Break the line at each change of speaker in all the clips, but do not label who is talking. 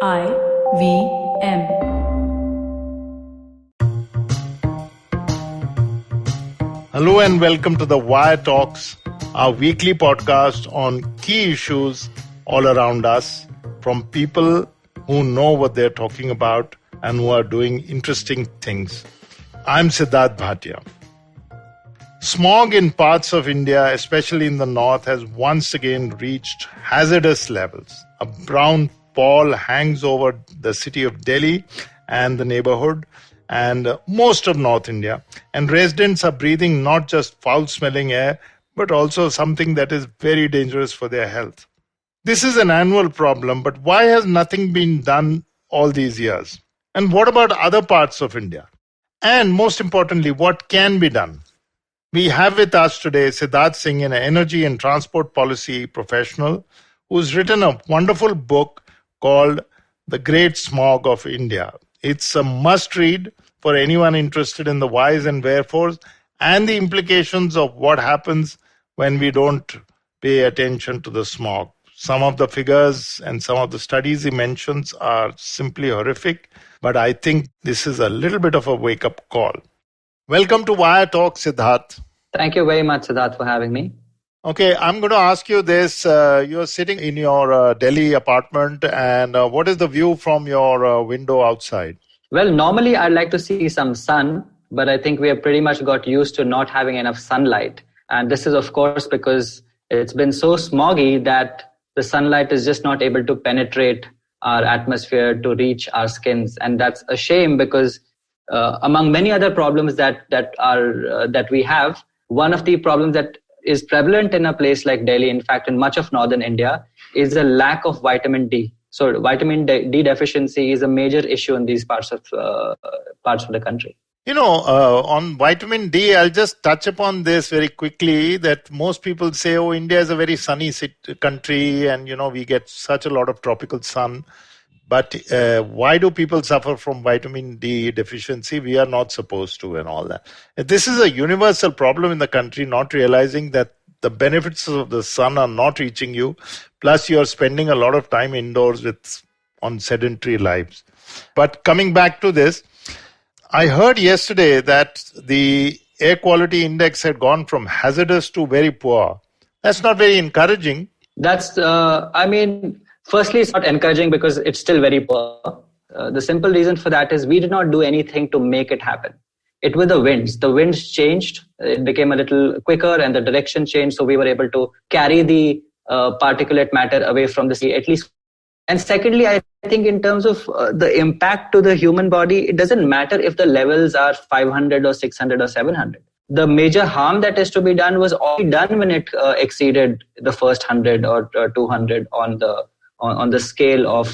IVM.
Hello and welcome to the Wire Talks, our weekly podcast on key issues all around us from people who know what they're talking about and who are doing interesting things. I'm Sidharth Bhatia. Smog in parts of India, especially in the north, has once again reached hazardous levels. A brown pall hangs over the city of Delhi and the neighbourhood and most of North India. And residents are breathing not just foul-smelling air, but also something that is very dangerous for their health. This is an annual problem, but why has nothing been done all these years? And what about other parts of India? And most importantly, what can be done? We have with us today Siddharth Singh, an energy and transport policy professional, who's written a wonderful book called The Great Smog of India. It's a must-read for anyone interested in the whys and wherefores and the implications of what happens when we don't pay attention to the smog. Some of the figures and some of the studies he mentions are simply horrific, but I think this is a little bit of a wake-up call. Welcome to Wire Talk, Siddharth.
Thank you very much, Siddharth, for having me.
Okay, I'm going to ask you this. You're sitting in your Delhi apartment, and what is the view from your window outside?
Well, normally I'd like to see some sun, but I think we have pretty much got used to not having enough sunlight. And this is, of course, because it's been so smoggy that the sunlight is just not able to penetrate our atmosphere to reach our skins. And that's a shame because among many other problems that we have, one of the problems that is prevalent in a place like Delhi, in fact, in much of northern India, is a lack of vitamin D. So vitamin D deficiency is a major issue in these parts of the country.
You know, on vitamin D, I'll just touch upon this very quickly, that most people say, oh, India is a very sunny country and, we get such a lot of tropical sun. But why do people suffer from vitamin D deficiency? We are not supposed to and all that. This is a universal problem in the country, not realizing that the benefits of the sun are not reaching you. Plus, you are spending a lot of time indoors on sedentary lives. But coming back to this, I heard yesterday that the air quality index had gone from hazardous to very poor. That's not very encouraging.
Firstly, it's not encouraging because it's still very poor. The simple reason for that is we did not do anything to make it happen. It was the winds. The winds changed. It became a little quicker and the direction changed. So we were able to carry the particulate matter away from the sea, at least. And secondly, I think in terms of the impact to the human body, it doesn't matter if the levels are 500 or 600 or 700. The major harm that is to be done was already done when it exceeded the first 100 or 200 on the scale of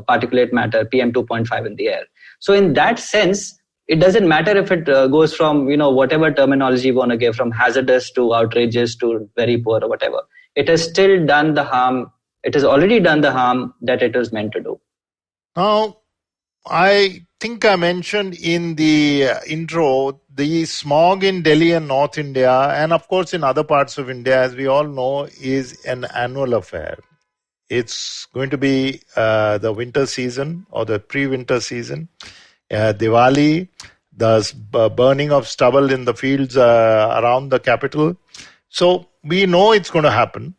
particulate matter, PM 2.5 in the air. So in that sense, it doesn't matter if it goes from, whatever terminology you want to give, from hazardous to outrageous to very poor or whatever. It has still done the harm. It has already done the harm that it was meant to do.
Now, I think I mentioned in the intro, the smog in Delhi and North India, and of course in other parts of India, as we all know, is an annual affair. It's going to be the winter season or the pre-winter season, Diwali, the burning of stubble in the fields around the capital. So we know it's going to happen.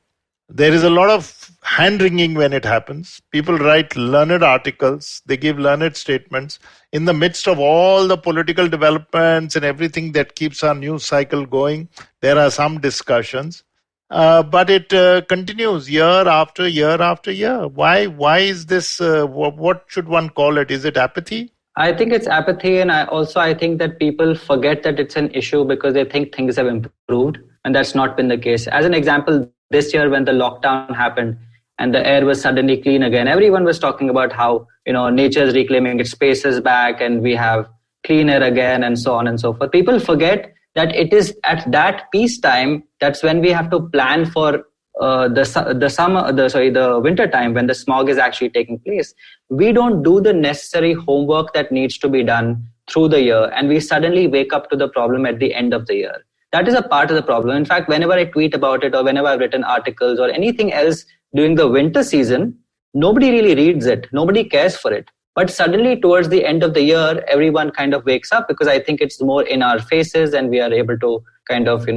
There is a lot of hand-wringing when it happens. People write learned articles. They give learned statements. In the midst of all the political developments and everything that keeps our news cycle going, there are some discussions. But it continues year after year after year. Why is this? What should one call it? Is it apathy?
I think it's apathy, and I think that people forget that it's an issue because they think things have improved, and that's not been the case. As an example, this year when the lockdown happened and the air was suddenly clean again, everyone was talking about how nature is reclaiming its spaces back, and we have clean air again, and so on and so forth. People forget that it is at that peacetime that's when we have to plan for the winter time when the smog is actually taking place. We don't do the necessary homework that needs to be done through the year, and we suddenly wake up to the problem at the end of the year. That is a part of the problem. In fact, whenever I tweet about it or whenever I've written articles or anything else during the winter season, nobody really reads it. Nobody cares for it. But suddenly towards the end of the year, everyone kind of wakes up because I think it's more in our faces and we are able to kind of,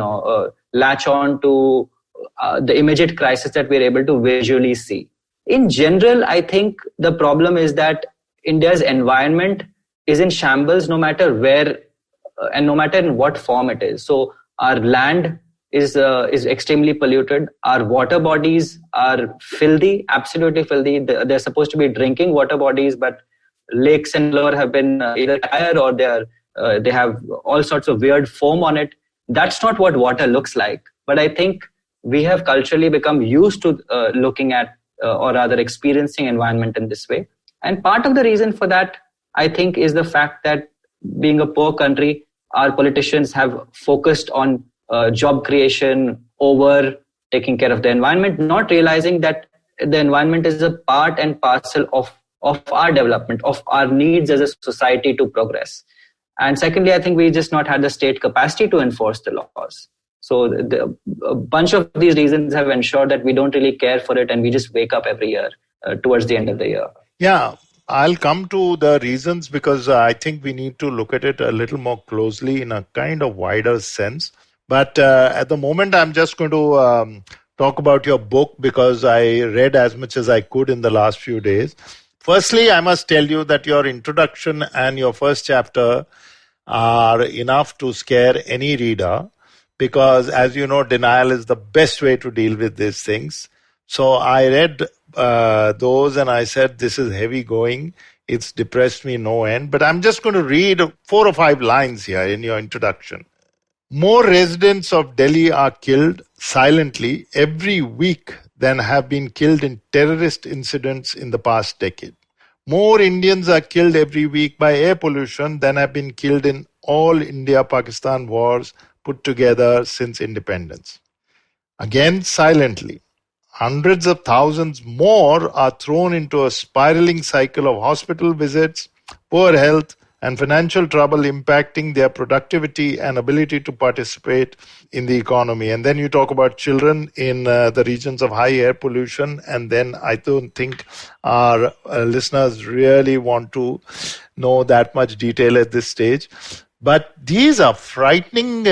latch on to the immediate crisis that we're able to visually see. In general, I think the problem is that India's environment is in shambles no matter where and no matter in what form it is. So our land is extremely polluted. Our water bodies are filthy, absolutely filthy. They're supposed to be drinking water bodies, but lakes and lower have been either tired or they have all sorts of weird foam on it. That's not what water looks like. But I think we have culturally become used to looking at or rather experiencing environment in this way. And part of the reason for that, I think, is the fact that being a poor country, our politicians have focused on job creation over taking care of the environment, not realizing that the environment is a part and parcel of our development, of our needs as a society to progress. And secondly, I think we just not had the state capacity to enforce the laws. So a bunch of these reasons have ensured that we don't really care for it and we just wake up every year towards the end of the year.
Yeah, I'll come to the reasons because I think we need to look at it a little more closely in a kind of wider sense. But at the moment, I'm just going to talk about your book because I read as much as I could in the last few days. Firstly, I must tell you that your introduction and your first chapter are enough to scare any reader because, as you know, denial is the best way to deal with these things. So I read those and I said, this is heavy going. It's depressed me no end. But I'm just going to read 4 or 5 lines here in your introduction. More residents of Delhi are killed silently every week than have been killed in terrorist incidents in the past decade. More Indians are killed every week by air pollution than have been killed in all India-Pakistan wars put together since independence. Again, silently, hundreds of thousands more are thrown into a spiraling cycle of hospital visits, poor health, and financial trouble impacting their productivity and ability to participate in the economy. And then you talk about children in the regions of high air pollution. And then I don't think our listeners really want to know that much detail at this stage. But these are frightening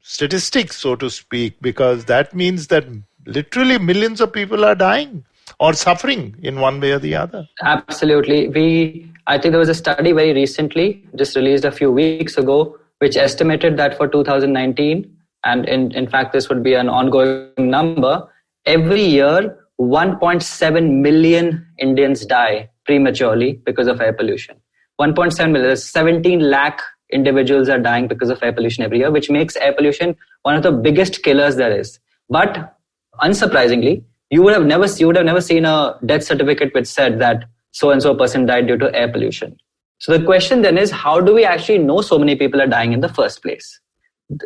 statistics, so to speak, because that means that literally millions of people are dying or suffering in one way or the other.
Absolutely. I think there was a study very recently, just released a few weeks ago, which estimated that for 2019, and in fact, this would be an ongoing number, every year, 1.7 million Indians die prematurely because of air pollution. 1.7 million, 17 lakh individuals are dying because of air pollution every year, which makes air pollution one of the biggest killers there is. But unsurprisingly, you would have never seen a death certificate which said that so-and-so person died due to air pollution. So the question then is, how do we actually know so many people are dying in the first place?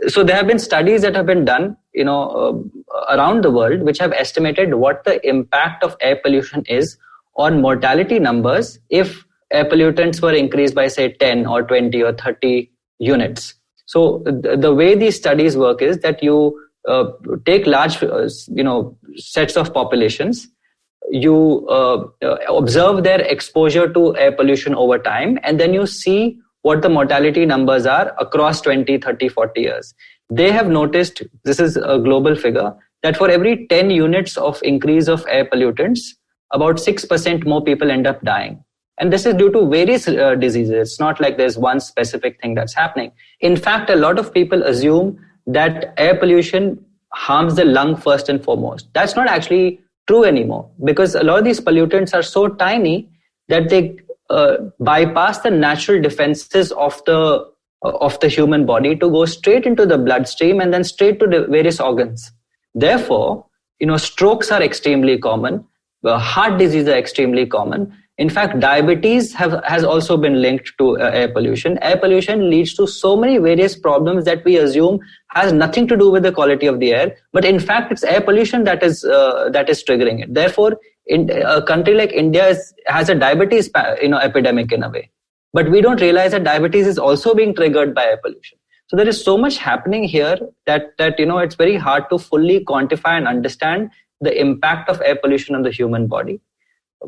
So there have been studies that have been done, around the world, which have estimated what the impact of air pollution is on mortality numbers if air pollutants were increased by, say, 10 or 20 or 30 units. So the way these studies work is that you take large, sets of populations. You observe their exposure to air pollution over time, and then you see what the mortality numbers are across 20, 30, 40 years. They have noticed, this is a global figure, that for every 10 units of increase of air pollutants, about 6% more people end up dying. And this is due to various diseases. It's not like there's one specific thing that's happening. In fact, a lot of people assume that air pollution harms the lung first and foremost. That's not actually true anymore, because a lot of these pollutants are so tiny that they bypass the natural defenses of the human body to go straight into the bloodstream and then straight to the various organs. Therefore, strokes are extremely common. Heart disease are extremely common. In fact, diabetes has also been linked to air pollution. Air pollution leads to so many various problems that we assume has nothing to do with the quality of the air, but in fact, it's air pollution that is triggering it. Therefore, in a country like India has a diabetes epidemic in a way, but we don't realize that diabetes is also being triggered by air pollution. So there is so much happening here that it's very hard to fully quantify and understand the impact of air pollution on the human body.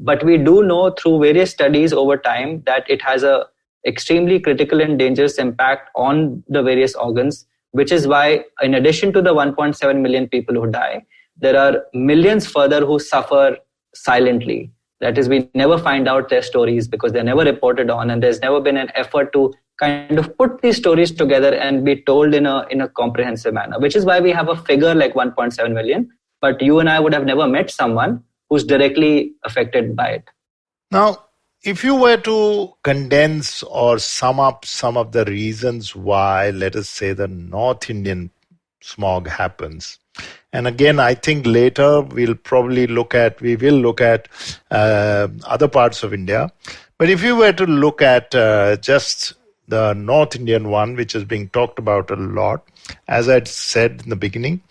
But we do know through various studies over time that it has a extremely critical and dangerous impact on the various organs, which is why in addition to the 1.7 million people who die, there are millions further who suffer silently. That is, we never find out their stories because they're never reported on, and there's never been an effort to kind of put these stories together and be told in a comprehensive manner, which is why we have a figure like 1.7 million, but you and I would have never met someone who's directly affected by it.
Now, if you were to condense or sum up some of the reasons why, let us say, the North Indian smog happens, and again, I think later we will look at other parts of India. But if you were to look at just the North Indian one, which is being talked about a lot, as I said in the beginning,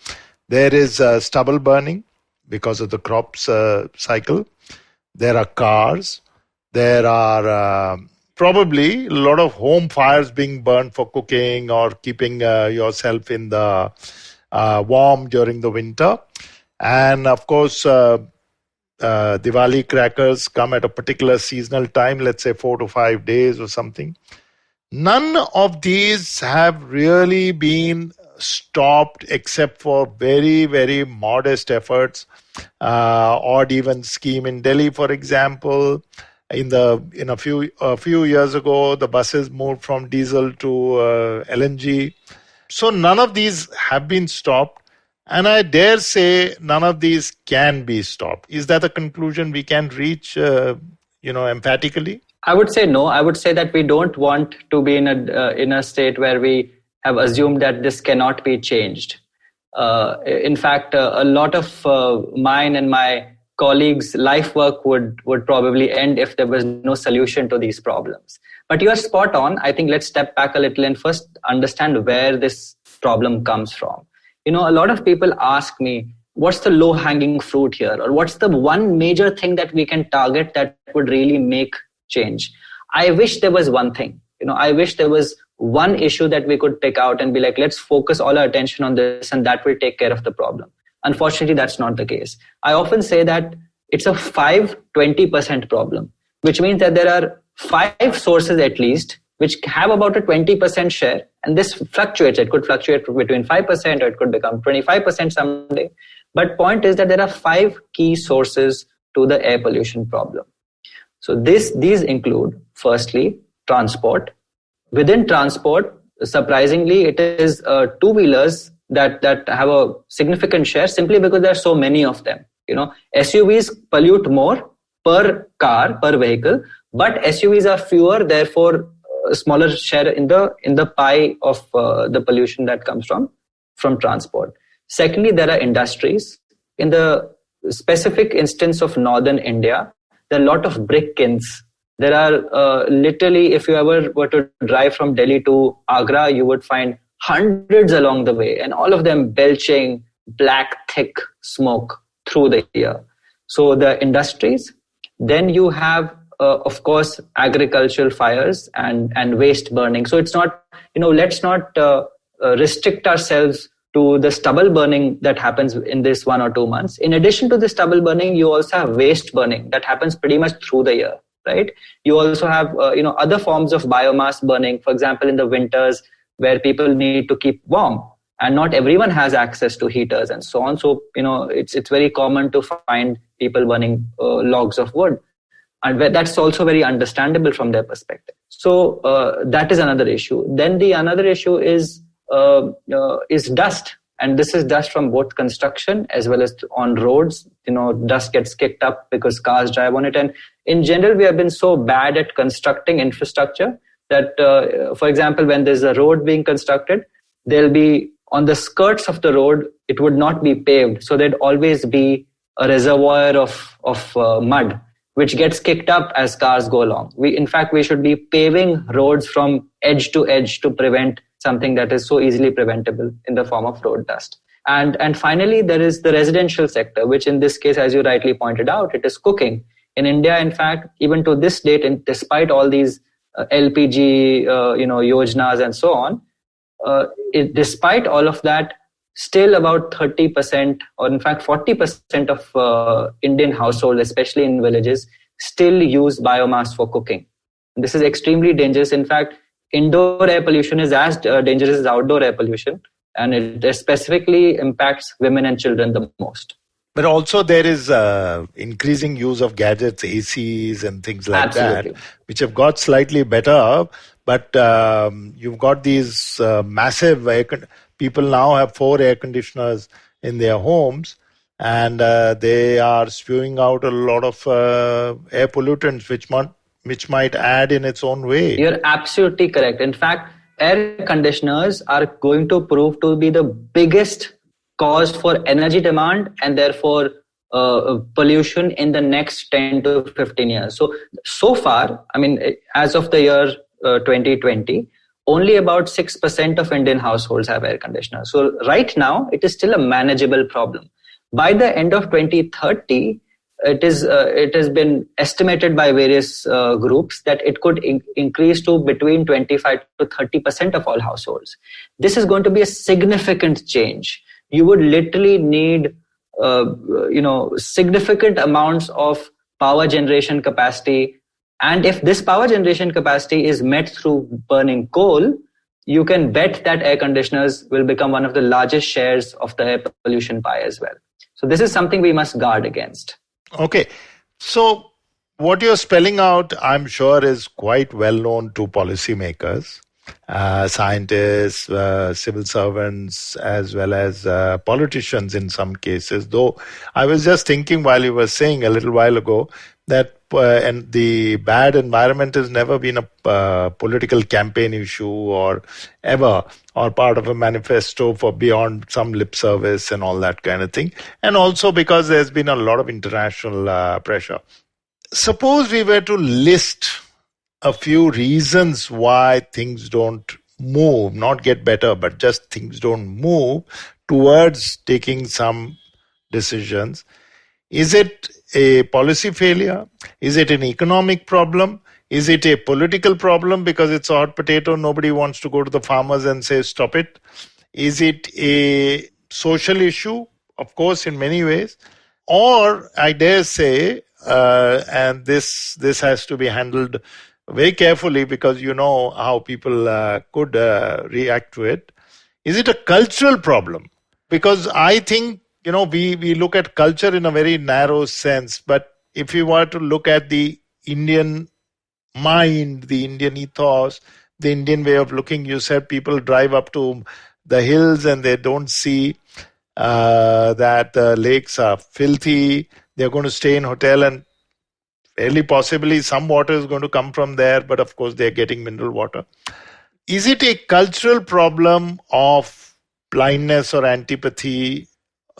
there is stubble burning because of the crops cycle. There are cars. There are probably a lot of home fires being burned for cooking or keeping yourself in the warm during the winter. And of course, Diwali crackers come at a particular seasonal time, let's say 4 to 5 days or something. None of these have really been stopped except for very, very modest efforts. Odd even scheme in Delhi, for example. A few years ago, the buses moved from diesel to LNG. So none of these have been stopped, and I dare say none of these can be stopped. Is that a conclusion we can reach, emphatically?
I would say no. I would say that we don't want to be in a state where we have assumed that this cannot be changed. In fact, a lot of mine and my colleagues' life work would probably end if there was no solution to these problems. But you are spot on. I think let's step back a little and first understand where this problem comes from. A lot of people ask me, what's the low-hanging fruit here? Or what's the one major thing that we can target that would really make change? I wish there was one thing. I wish there was one issue that we could pick out and be like, let's focus all our attention on this and that will take care of the problem. Unfortunately, that's not the case. I often say that it's a 5-20% problem, which means that there are 5 sources at least which have about a 20% share, and this fluctuates. It could fluctuate between 5% or it could become 25% someday. But point is that there are 5 key sources to the air pollution problem. So these include, firstly, transport. Within transport, surprisingly, it is two-wheelers that have a significant share simply because there are so many of them. SUVs pollute more per car, per vehicle, but SUVs are fewer, therefore a smaller share in the pie of the pollution that comes from transport. Secondly, there are industries. In the specific instance of northern India, there are a lot of brick kilns. There are literally, if you ever were to drive from Delhi to Agra, you would find hundreds along the way, and all of them belching black, thick smoke through the year. So the industries. Then you have, of course, agricultural fires and waste burning. So it's not, let's not restrict ourselves to the stubble burning that happens in this 1 or 2 months. In addition to the stubble burning, you also have waste burning that happens pretty much through the year, right? You also have, other forms of biomass burning, for example, in the winters where people need to keep warm. And not everyone has access to heaters and so on. So, it's very common to find people burning logs of wood. And that's also very understandable from their perspective. So that is another issue. Then the another issue is dust. And this is dust from both construction as well as on roads. Dust gets kicked up because cars drive on it. And in general, we have been so bad at constructing infrastructure that, for example, when there's a road being constructed, there'll be on the skirts of the road, it would not be paved. So there'd always be a reservoir of mud, which gets kicked up as cars go along. In fact, we should be paving roads from edge to edge to prevent something that is so easily preventable in the form of road dust. And finally, there is the residential sector, which in this case, as you rightly pointed out, it is cooking. In India, in fact, even to this date, and despite all these LPG, yojnas and so on, despite all of that, still about 30% or in fact 40% of Indian households, especially in villages, still use biomass for cooking. This is extremely dangerous. In fact, indoor air pollution is as dangerous as outdoor air pollution, and it specifically impacts women and children the most.
But also there is increasing use of gadgets, ACs and things like
Absolutely.
that, which have got slightly better. But you've got these massive people now have 4 air conditioners in their homes, and they are spewing out a lot of air pollutants, which might add in its own way.
You're absolutely correct. In fact, air conditioners are going to prove to be the biggest cause for energy demand and therefore pollution in the next 10 to 15 years. So far, I mean, as of the year 2020, only about 6% of Indian households have air conditioners. So right now, it is still a manageable problem. By the end of 2030, it has been estimated by various groups that it could increase to between 25 to 30% of all households. This is going to be a significant change. You would literally need, significant amounts of power generation capacity. And if this power generation capacity is met through burning coal, you can bet that air conditioners will become one of the largest shares of the air pollution pie as well. So this is something we must guard against.
Okay. So what you're spelling out, I'm sure, is quite well known to policymakers, scientists, civil servants, as well as politicians in some cases. Though I was just thinking while you were saying a little while ago that and the bad environment has never been a political campaign issue or part of a manifesto for beyond some lip service and all that kind of thing. And also because there's been a lot of international pressure. Suppose we were to list a few reasons why things don't move, not get better, but just things don't move towards taking some decisions. Is it a policy failure? Is it an economic problem? Is it a political problem because it's a hot potato? Nobody wants to go to the farmers and say, stop it. Is it a social issue? Of course, in many ways. Or I dare say, and this has to be handled very carefully because you know how people could react to it. Is it a cultural problem? Because I think, we look at culture in a very narrow sense, but if you were to look at the Indian mind, the Indian ethos, the Indian way of looking, you said people drive up to the hills and they don't see that the lakes are filthy. They're going to stay in hotel and fairly possibly some water is going to come from there, but of course they're getting mineral water. Is it a cultural problem of blindness or antipathy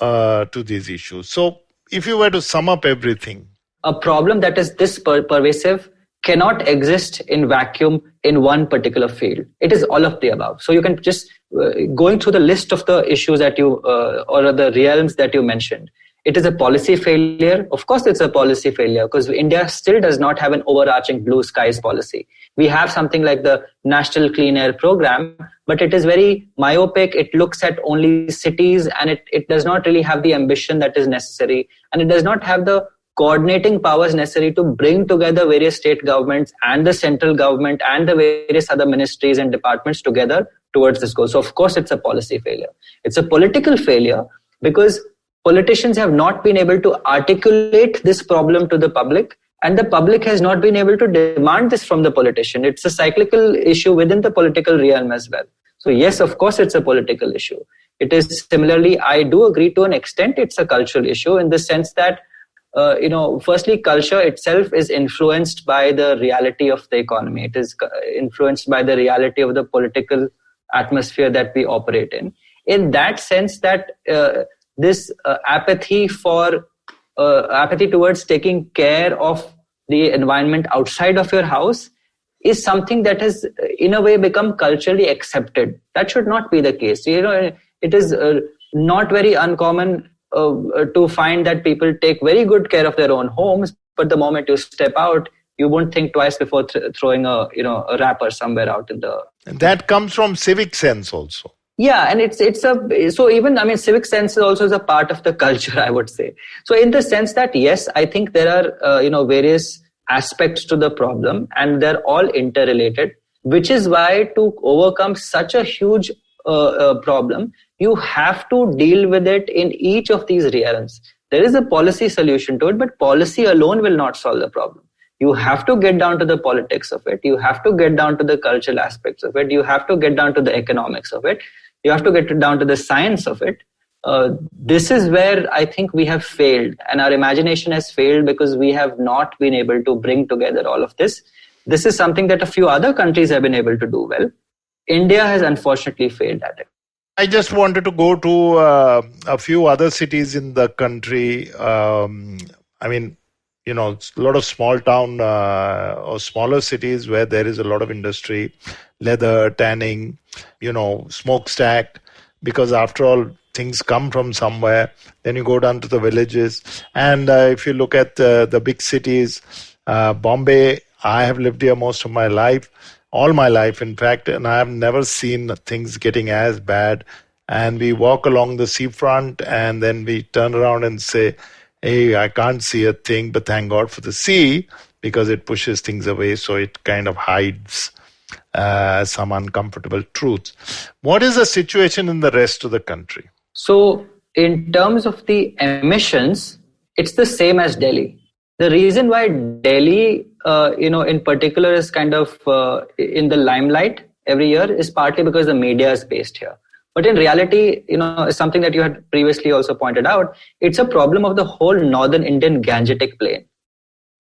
to these issues? So if you were to sum up everything.
A problem that is this pervasive cannot exist in vacuum in one particular field. It is all of the above. So you can just, going through the list of the issues that you, or the realms that you mentioned, it is a policy failure. Of course, it's a policy failure because India still does not have an overarching blue skies policy. We have something like the National Clean Air Program, but it is very myopic. It looks at only cities and it does not really have the ambition that is necessary. And it does not have the coordinating powers necessary to bring together various state governments and the central government and the various other ministries and departments together towards this goal. So of course, it's a policy failure. It's a political failure because politicians have not been able to articulate this problem to the public, and the public has not been able to demand this from the politician. It's a cyclical issue within the political realm as well. So yes, of course, it's a political issue. It is similarly, I do agree to an extent, it's a cultural issue in the sense that, firstly, culture itself is influenced by the reality of the economy. It is influenced by the reality of the political atmosphere that we operate in. In that sense that this apathy towards taking care of the environment outside of your house is something that has in a way become culturally accepted. That should not be the case. It is not very uncommon to find that people take very good care of their own homes, but the moment you step out, you won't think twice before throwing a wrapper somewhere out in the...
And that comes from civic sense also.
Yeah, and so even, I mean, civic sense is also a part of the culture, I would say. So in the sense that, yes, I think there are various aspects to the problem, and they're all interrelated, which is why to overcome such a huge problem, you have to deal with it in each of these realms. There is a policy solution to it, but policy alone will not solve the problem. You have to get down to the politics of it. You have to get down to the cultural aspects of it. You have to get down to the economics of it. You have to get down to the science of it. This is where I think we have failed, and our imagination has failed because we have not been able to bring together all of this. This is something that a few other countries have been able to do well. India has unfortunately failed at it.
I just wanted to go to a few other cities in the country. I mean, a lot of small town or smaller cities where there is a lot of industry, leather, tanning, smokestack, because after all, things come from somewhere. Then you go down to the villages. And if you look at the big cities, Bombay, I have lived here most of my life, all my life, in fact, and I have never seen things getting as bad. And we walk along the seafront and then we turn around and say, hey, I can't see a thing, but thank God for the sea, because it pushes things away, so it kind of hides some uncomfortable truths. What is the situation in the rest of the country?
So in terms of the emissions, it's the same as Delhi. The reason why Delhi, in particular is kind of in the limelight every year is partly because the media is based here. But in reality, something that you had previously also pointed out, it's a problem of the whole northern Indian Gangetic plain.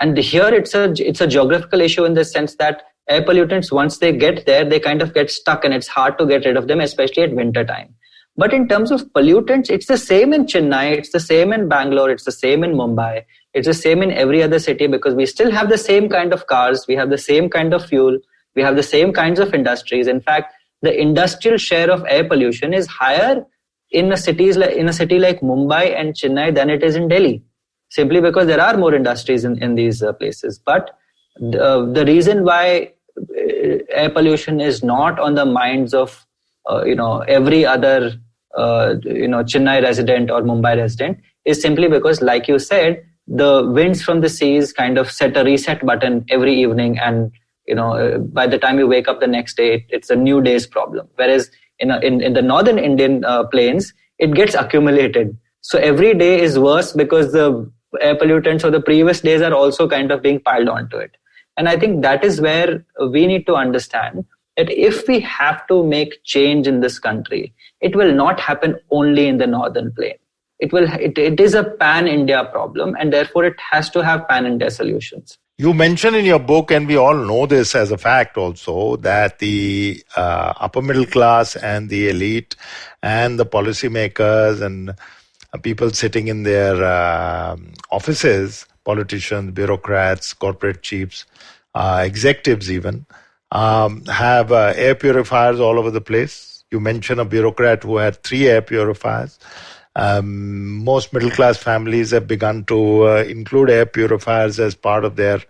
And here it's a geographical issue in the sense that air pollutants, once they get there, they kind of get stuck and it's hard to get rid of them, especially at winter time. But in terms of pollutants, it's the same in Chennai, it's the same in Bangalore, it's the same in Mumbai, it's the same in every other city, because we still have the same kind of cars, we have the same kind of fuel, we have the same kinds of industries. In fact, the industrial share of air pollution is higher in a city like Mumbai and Chennai than it is in Delhi, simply because there are more industries in these places. But the reason why air pollution is not on the minds of every other Chennai resident or Mumbai resident is simply because, like you said, the winds from the seas kind of set a reset button every evening, and by the time you wake up the next day, it's a new day's problem. Whereas in the northern Indian plains, it gets accumulated. So every day is worse because the air pollutants of the previous days are also kind of being piled onto it. And I think that is where we need to understand that if we have to make change in this country, it will not happen only in the northern plain. It is a pan-India problem, and therefore it has to have pan-India solutions.
You mention in your book, and we all know this as a fact also, that the upper middle class and the elite and the policymakers and people sitting in their offices, politicians, bureaucrats, corporate chiefs, executives even, have air purifiers all over the place. You mention a bureaucrat who had 3 air purifiers. Most middle-class families have begun to include air purifiers as part of their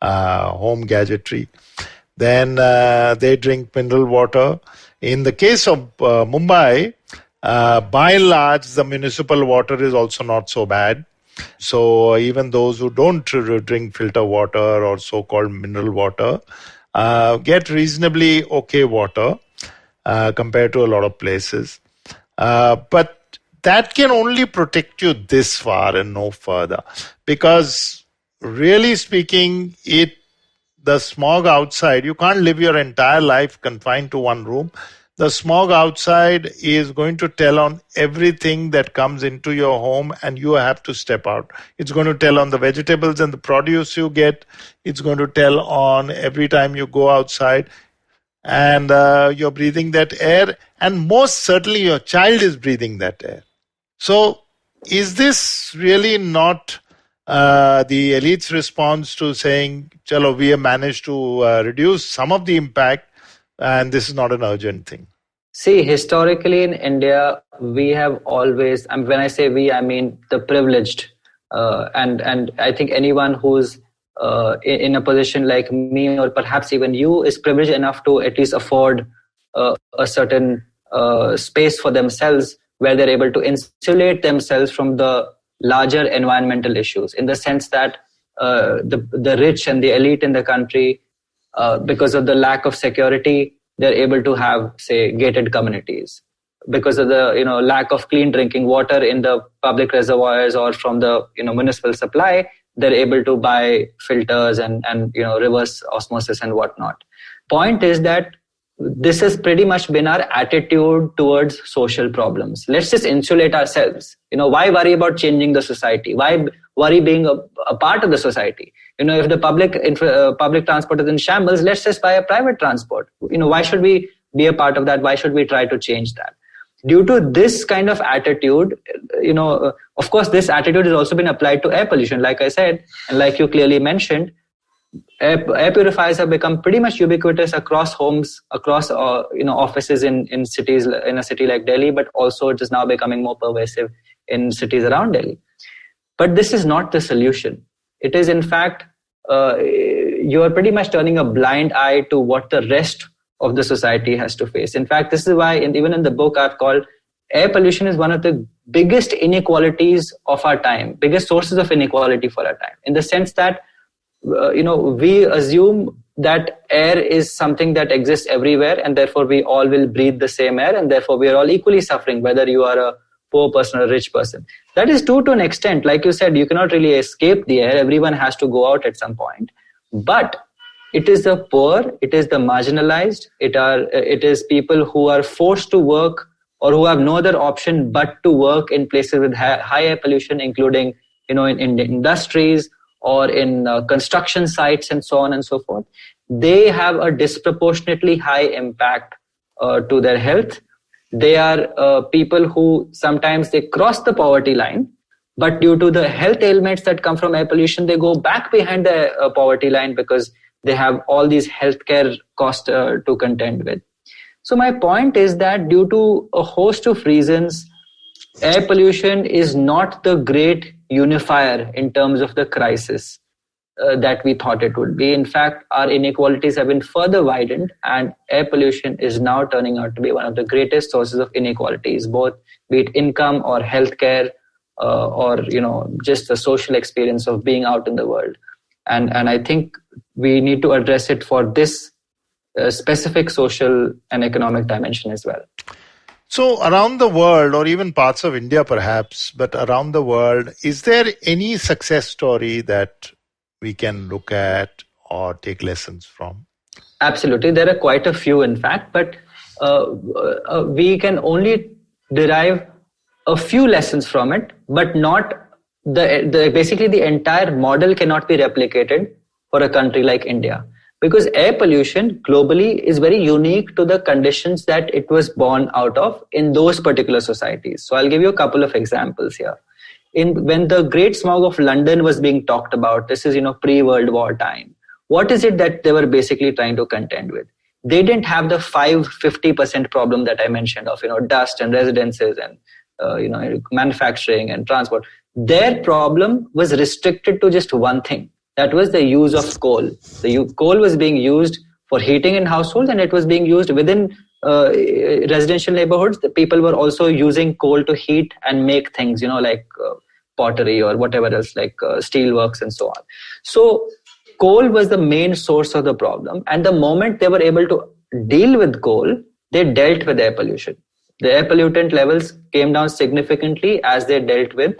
home gadgetry. Then they drink mineral water. In the case of Mumbai, by and large, the municipal water is also not so bad. So even those who don't drink filter water or so-called mineral water get reasonably okay water compared to a lot of places. But that can only protect you this far and no further, because really speaking, the smog outside, you can't live your entire life confined to one room. The smog outside is going to tell on everything that comes into your home, and you have to step out. It's going to tell on the vegetables and the produce you get. It's going to tell on every time you go outside and you're breathing that air, and most certainly your child is breathing that air. So is this really not the elite's response to saying, chalo, we have managed to reduce some of the impact, and this is not an urgent thing?
See, historically in India, we have always, and when I say we, I mean the privileged, and I think anyone who's in a position like me or perhaps even you is privileged enough to at least afford a certain space for themselves where they're able to insulate themselves from the larger environmental issues, in the sense that the rich and the elite in the country, because of the lack of security, they're able to have, say, gated communities. Because of the lack of clean drinking water in the public reservoirs or from the municipal supply, they're able to buy filters and reverse osmosis and whatnot. Point is that this has pretty much been our attitude towards social problems. Let's just insulate ourselves. Why worry about changing the society? Why worry being a part of the society? If the public transport is in shambles, let's just buy a private transport. Why should we be a part of that? Why should we try to change that? Due to this kind of attitude, of course, this attitude has also been applied to air pollution. Like I said, and like you clearly mentioned, air purifiers have become pretty much ubiquitous across homes, across offices in cities, in a city like Delhi, but also it is now becoming more pervasive in cities around Delhi. But this is not the solution. It is, in fact, you are pretty much turning a blind eye to what the rest of the society has to face. In fact, this is why even in the book I've called air pollution is one of the biggest inequalities of our time, biggest sources of inequality for our time, in the sense that we assume that air is something that exists everywhere, and therefore we all will breathe the same air, and therefore we are all equally suffering, whether you are a poor person or a rich person. That is true to an extent. Like you said, you cannot really escape the air. Everyone has to go out at some point. But it is the poor, it is the marginalized, it is people who are forced to work or who have no other option but to work in places with high air pollution, including in industries or in construction sites and so on and so forth. They have a disproportionately high impact to their health. They are people who sometimes they cross the poverty line, but due to the health ailments that come from air pollution, they go back behind the poverty line because they have all these healthcare costs to contend with. So my point is that due to a host of reasons, air pollution is not the great unifier in terms of the crisis that we thought it would be. In fact, our inequalities have been further widened, and air pollution is now turning out to be one of the greatest sources of inequalities, both be it income or healthcare or just the social experience of being out in the world. And I think we need to address it for this specific social and economic dimension as well.
So around the world, or even parts of India perhaps, but around the world, is there any success story that we can look at or take lessons from?
Absolutely. There are quite a few, in fact, but we can only derive a few lessons from it, but not basically the entire model cannot be replicated for a country like India. Because air pollution globally is very unique to the conditions that it was born out of in those particular societies. So I'll give you a couple of examples here. When the Great Smog of London was being talked about, this is pre-World War time, what is it that they were basically trying to contend with? They didn't have the 50% problem that I mentioned of dust and residences and manufacturing and transport. Their problem was restricted to just one thing. That was the use of coal. The coal was being used for heating in households, and it was being used within residential neighborhoods. The people were also using coal to heat and make things, like pottery or whatever else, like steelworks and so on. So coal was the main source of the problem. And the moment they were able to deal with coal, they dealt with air pollution. The air pollutant levels came down significantly as they dealt with,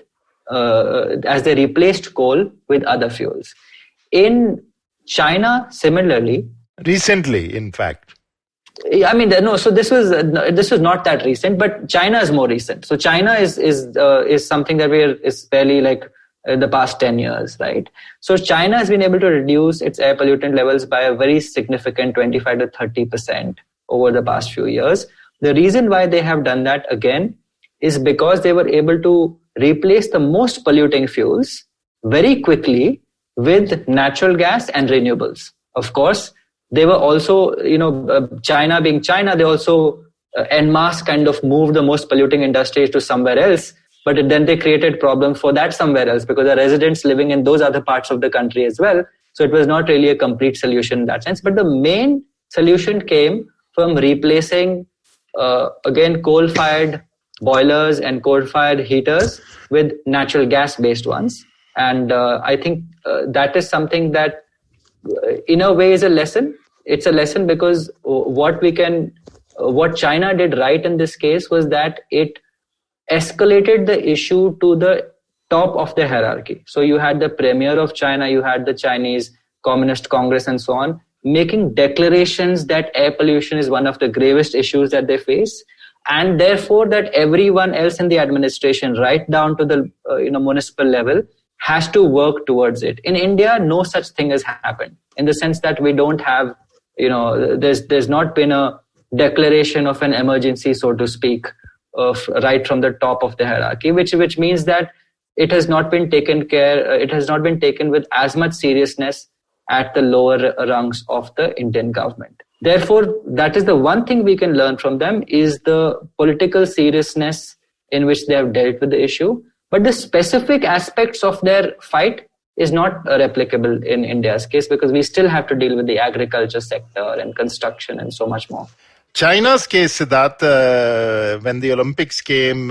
as they replaced coal with other fuels. In China, similarly,
recently, in fact.
I mean, no. So this was not that recent, but China is more recent. So China is something that is fairly like in the past 10 years, right? So China has been able to reduce its air pollutant levels by a very significant 25 to 30% over the past few years. The reason why they have done that again is because they were able to replace the most polluting fuels very quickly with natural gas and renewables. Of course, they were also, China being China, they also en masse kind of moved the most polluting industries to somewhere else. But then they created problems for that somewhere else because the residents living in those other parts of the country as well. So it was not really a complete solution in that sense. But the main solution came from replacing again, coal-fired boilers and coal-fired heaters with natural gas-based ones. And I think that is something that, in a way, is a lesson. It's a lesson because what China did right in this case was that it escalated the issue to the top of the hierarchy. So you had the premier of China, you had the Chinese Communist Congress and so on, making declarations that air pollution is one of the gravest issues that they face, and therefore that everyone else in the administration, right down to the municipal level, has to work towards it. In India, no such thing has happened, in the sense that we don't have, there's not been a declaration of an emergency, so to speak, of right from the top of the hierarchy, which means that it has not been taken with as much seriousness at the lower rungs of the Indian government. Therefore, that is the one thing we can learn from them, is the political seriousness in which they have dealt with the issue. But the specific aspects of their fight is not replicable in India's case, because we still have to deal with the agriculture sector and construction and so much more.
China's case, Siddharth, when the Olympics came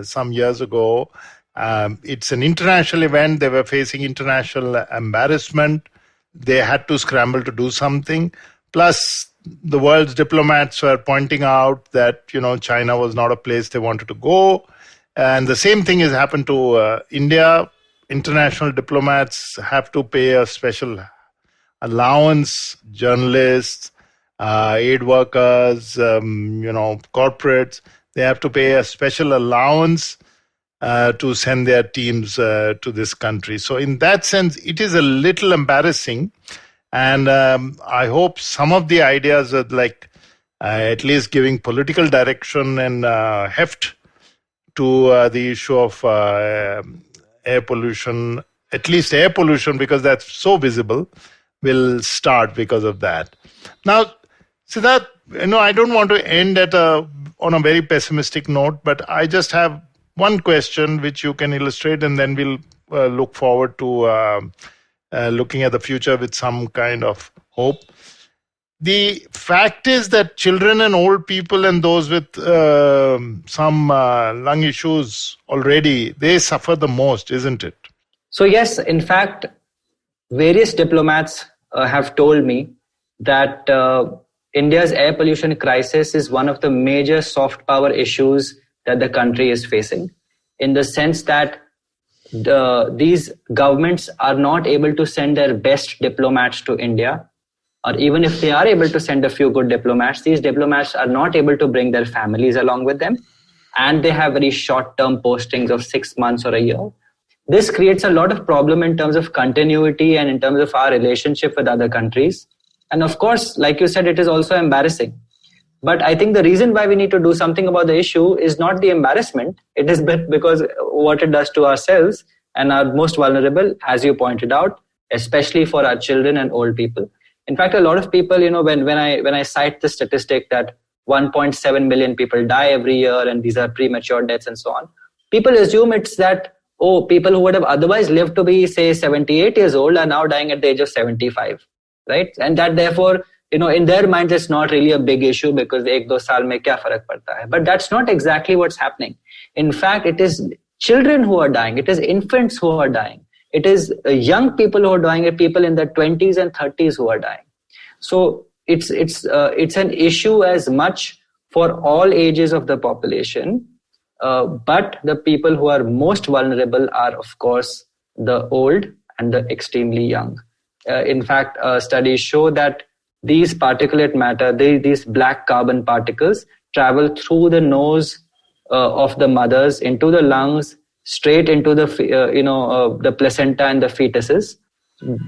some years ago, it's an international event. They were facing international embarrassment. They had to scramble to do something. Plus, the world's diplomats were pointing out that, China was not a place they wanted to go. And the same thing has happened to India. International diplomats have to pay a special allowance. Journalists, aid workers, corporates, they have to pay a special allowance to send their teams to this country. So in that sense, it is a little embarrassing. And I hope some of the ideas are at least giving political direction and heft to the issue of air pollution, at least air pollution, because that's so visible, will start because of that. Now, Siddharth, I don't want to end on a very pessimistic note, but I just have one question which you can illustrate, and then we'll look forward to looking at the future with some kind of hope. The fact is that children and old people and those with some lung issues already, they suffer the most, isn't it?
So yes, in fact, various diplomats have told me that India's air pollution crisis is one of the major soft power issues that the country is facing, in the sense that these governments are not able to send their best diplomats to India, or even if they are able to send a few good diplomats, these diplomats are not able to bring their families along with them, and they have very short-term postings of 6 months or a year. This creates a lot of problem in terms of continuity and in terms of our relationship with other countries. And of course, like you said, it is also embarrassing. But I think the reason why we need to do something about the issue is not the embarrassment. It is because what it does to ourselves and our most vulnerable, as you pointed out, especially for our children and old people. In fact, a lot of people, when I cite the statistic that 1.7 million people die every year and these are premature deaths and so on, people assume it's that, people who would have otherwise lived to be, say, 78 years old are now dying at the age of 75, right? And that therefore, in their minds, it's not really a big issue because 1-2 saal mein kya farak padta hai. But that's not exactly what's happening. In fact, it is children who are dying. It is infants who are dying. It is young people who are dying, and people in their 20s and 30s who are dying. So it's an issue as much for all ages of the population. But the people who are most vulnerable are, of course, the old and the extremely young. In fact, studies show that these particulate matter, these black carbon particles, travel through the nose of the mothers into the lungs, straight into the placenta and the fetuses.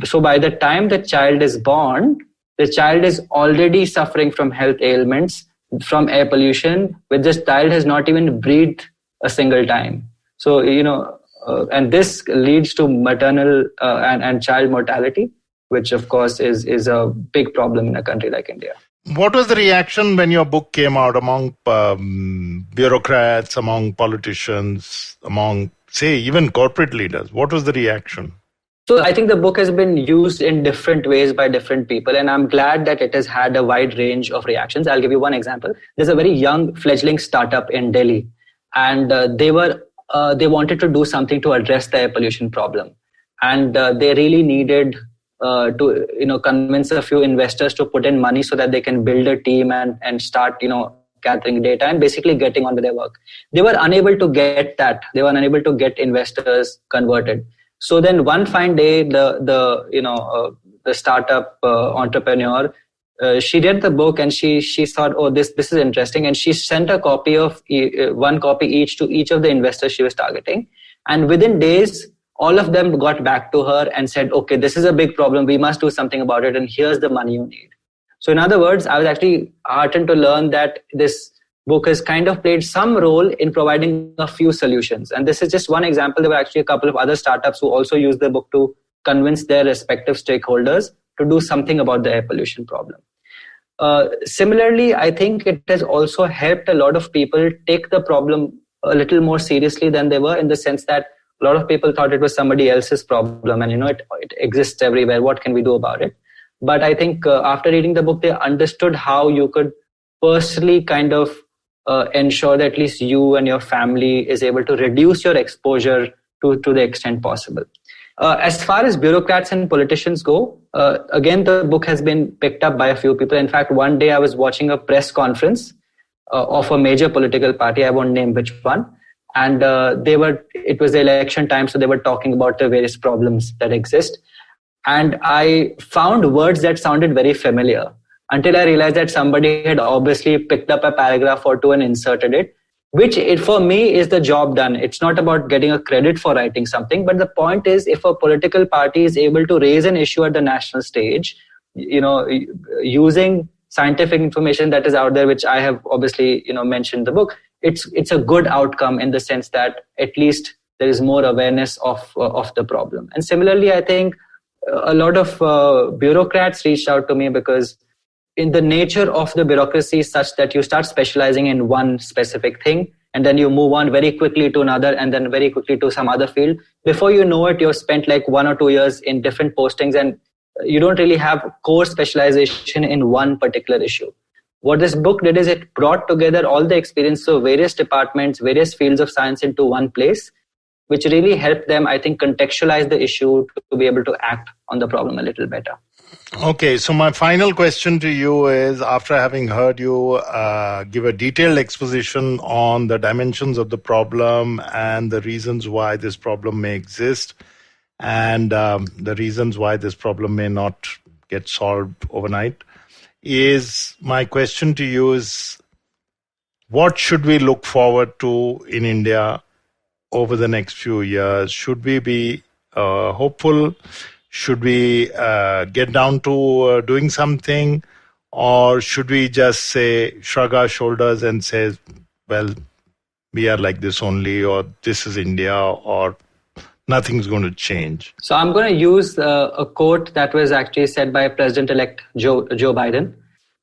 So by the time the child is born, the child is already suffering from health ailments from air pollution, which this child has not even breathed a single time. So, and this leads to maternal and child mortality, which of course is a big problem in a country like India.
What was the reaction when your book came out among bureaucrats, among politicians, among, say, even corporate leaders? What was the reaction?
So I think the book has been used in different ways by different people, and I'm glad that it has had a wide range of reactions. I'll give you one example. There's a very young fledgling startup in Delhi, and they wanted to do something to address the air pollution problem, and they really needed to convince a few investors to put in money so that they can build a team and start gathering data and basically getting on with their work. They were unable to get that. They were unable to get investors converted. So then one fine day, the startup entrepreneur, she read the book and she thought, oh, this is interesting, and she sent a copy of one copy each to each of the investors she was targeting. And within days, all of them got back to her and said, okay, this is a big problem. We must do something about it, and here's the money you need. So in other words, I was actually heartened to learn that this book has kind of played some role in providing a few solutions. And this is just one example. There were actually a couple of other startups who also used the book to convince their respective stakeholders to do something about the air pollution problem. Similarly, I think it has also helped a lot of people take the problem a little more seriously than they were, in the sense that a lot of people thought it was somebody else's problem and it exists everywhere. What can we do about it? But I think after reading the book, they understood how you could personally kind of ensure that at least you and your family is able to reduce your exposure to the extent possible. As far as bureaucrats and politicians go, again, the book has been picked up by a few people. In fact, one day I was watching a press conference of a major political party. I won't name which one. And it was the election time, so they were talking about the various problems that exist. And I found words that sounded very familiar, until I realized that somebody had obviously picked up a paragraph or two and inserted it, which for me is the job done. It's not about getting a credit for writing something, but the point is, if a political party is able to raise an issue at the national stage, using scientific information that is out there, which I have obviously mentioned in the book, it's a good outcome, in the sense that at least there is more awareness of the problem. And similarly, I think a lot of bureaucrats reached out to me because in the nature of the bureaucracy is such that you start specializing in one specific thing, and then you move on very quickly to another, and then very quickly to some other field. Before you know it, you've spent like 1 or 2 years in different postings, and you don't really have core specialization in one particular issue. What this book did is it brought together all the experience of various departments, various fields of science into one place, which really helped them, I think, contextualize the issue to be able to act on the problem a little better.
Okay, so my final question to you is, after having heard you give a detailed exposition on the dimensions of the problem and the reasons why this problem may exist, and the reasons why this problem may not get solved overnight, is my question to you is, what should we look forward to in India over the next few years? Should we be hopeful? Should we get down to doing something? Or should we just say, shrug our shoulders and say, well, we are like this only, or this is India, or nothing's going to change?
So I'm going to use a quote that was actually said by President-elect Joe Biden,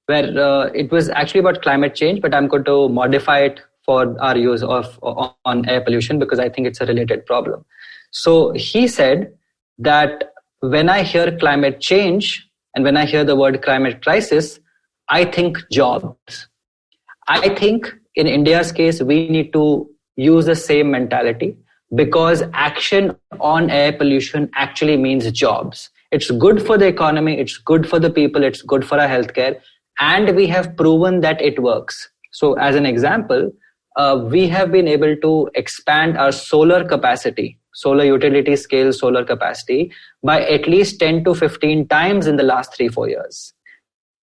where it was actually about climate change, but I'm going to modify it for our use on air pollution, because I think it's a related problem. So he said that when I hear climate change and when I hear the word climate crisis, I think jobs. I think in India's case, we need to use the same mentality, because action on air pollution actually means jobs. It's good for the economy, it's good for the people, it's good for our healthcare, and we have proven that it works. So as an example, we have been able to expand our solar capacity, solar utility scale solar capacity, by at least 10 to 15 times in the last 3-4 years.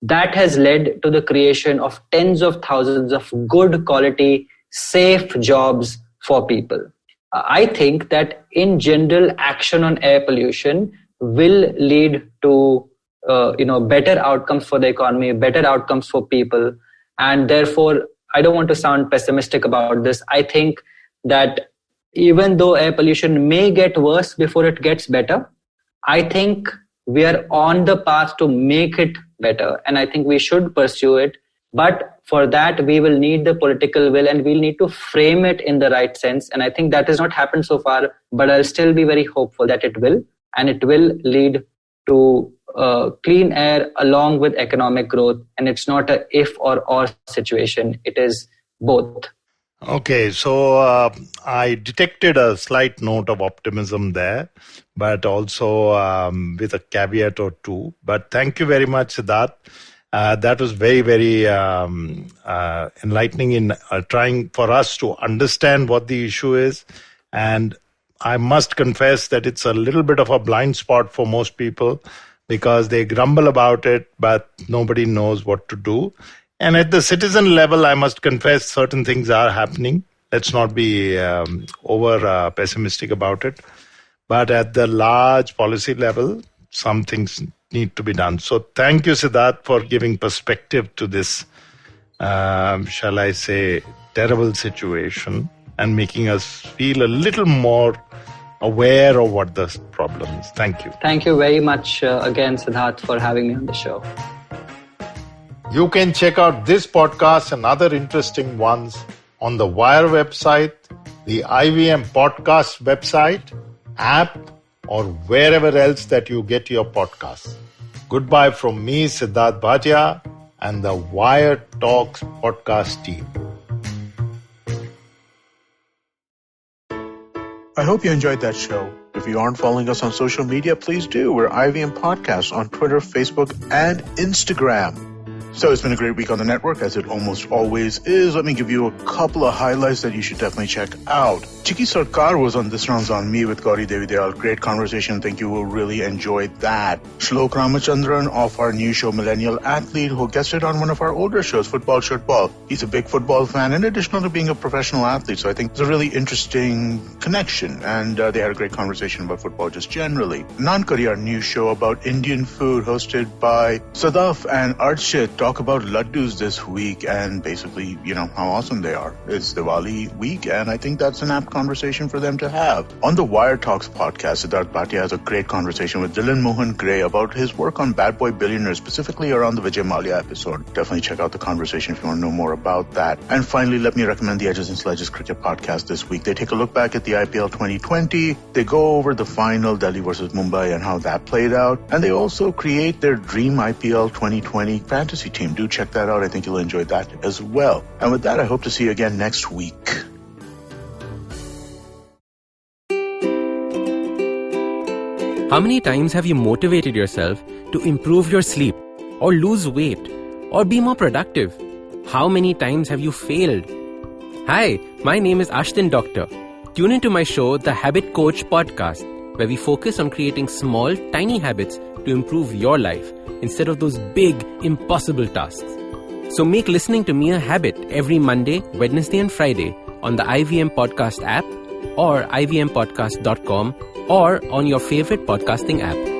That has led to the creation of tens of thousands of good quality, safe jobs for people. I think that in general, action on air pollution will lead to better outcomes for the economy, better outcomes for people. And therefore, I don't want to sound pessimistic about this. I think that even though air pollution may get worse before it gets better, I think we are on the path to make it better. And I think we should pursue it. But for that, we will need the political will, and we'll need to frame it in the right sense. And I think that has not happened so far, but I'll still be very hopeful that it will. and it will lead to clean air along with economic growth. And it's not a if or situation. It is both.
Okay, so I detected a slight note of optimism there, but also with a caveat or two. But thank you very much, Sidharth. That was very, very enlightening in trying for us to understand what the issue is. And I must confess that it's a little bit of a blind spot for most people because they grumble about it, but nobody knows what to do. And at the citizen level, I must confess certain things are happening. Let's not be over pessimistic about it. But at the large policy level, some things need to be done. So thank you, Sidharth, for giving perspective to this, shall I say, terrible situation and making us feel a little more aware of what the problem is. Thank you.
Thank you very much again, Sidharth, for having me on the show.
You can check out this podcast and other interesting ones on the Wire website, the IVM podcast website, app, or wherever else that you get your podcasts. Goodbye from me, Sidharth Bhatia, and the Wire Talks podcast team.
I hope you enjoyed that show. If you aren't following us on social media, please do. We're IVM Podcasts on Twitter, Facebook, and Instagram. So it's been a great week on the network, as it almost always is. Let me give you a couple of highlights that you should definitely check out. Chiki Sarkar was on This Round's on Me with Gauri Devi Dayal. Great conversation. Think you will really enjoy that. Shlok Ramachandran of our new show, Millennial Athlete, who guested on one of our older shows, Football Shirtball. He's a big football fan in addition to being a professional athlete. So I think it's a really interesting connection. And they had a great conversation about football just generally. Nankari, our new show about Indian food, hosted by Sadaf and Archit, talk about laddus this week and basically, how awesome they are. It's Diwali week, and I think that's an apt conversation for them to have. On the Wire Talks podcast, Sidharth Bhatia has a great conversation with Dylan Mohan Gray about his work on Bad Boy Billionaire, specifically around the Vijay Mallya episode. Definitely check out the conversation if you want to know more about that. And finally, let me recommend the Edges and Sledges Cricket podcast this week. They take a look back at the IPL 2020. They go over the final, Delhi versus Mumbai, and how that played out. And they also create their dream IPL 2020 fantasy team. Do check that out. I think you'll enjoy that as well. And with that, I hope to see you again next week.
How many times have you motivated yourself to improve your sleep or lose weight or be more productive? How many times have you failed? Hi, my name is Ashton Doctor. Tune into my show, The Habit Coach Podcast, where we focus on creating small, tiny habits to improve your life instead of those big, impossible tasks. So make listening to me a habit every Monday, Wednesday, and Friday on the IVM Podcast app or ivmpodcast.com or on your favorite podcasting app.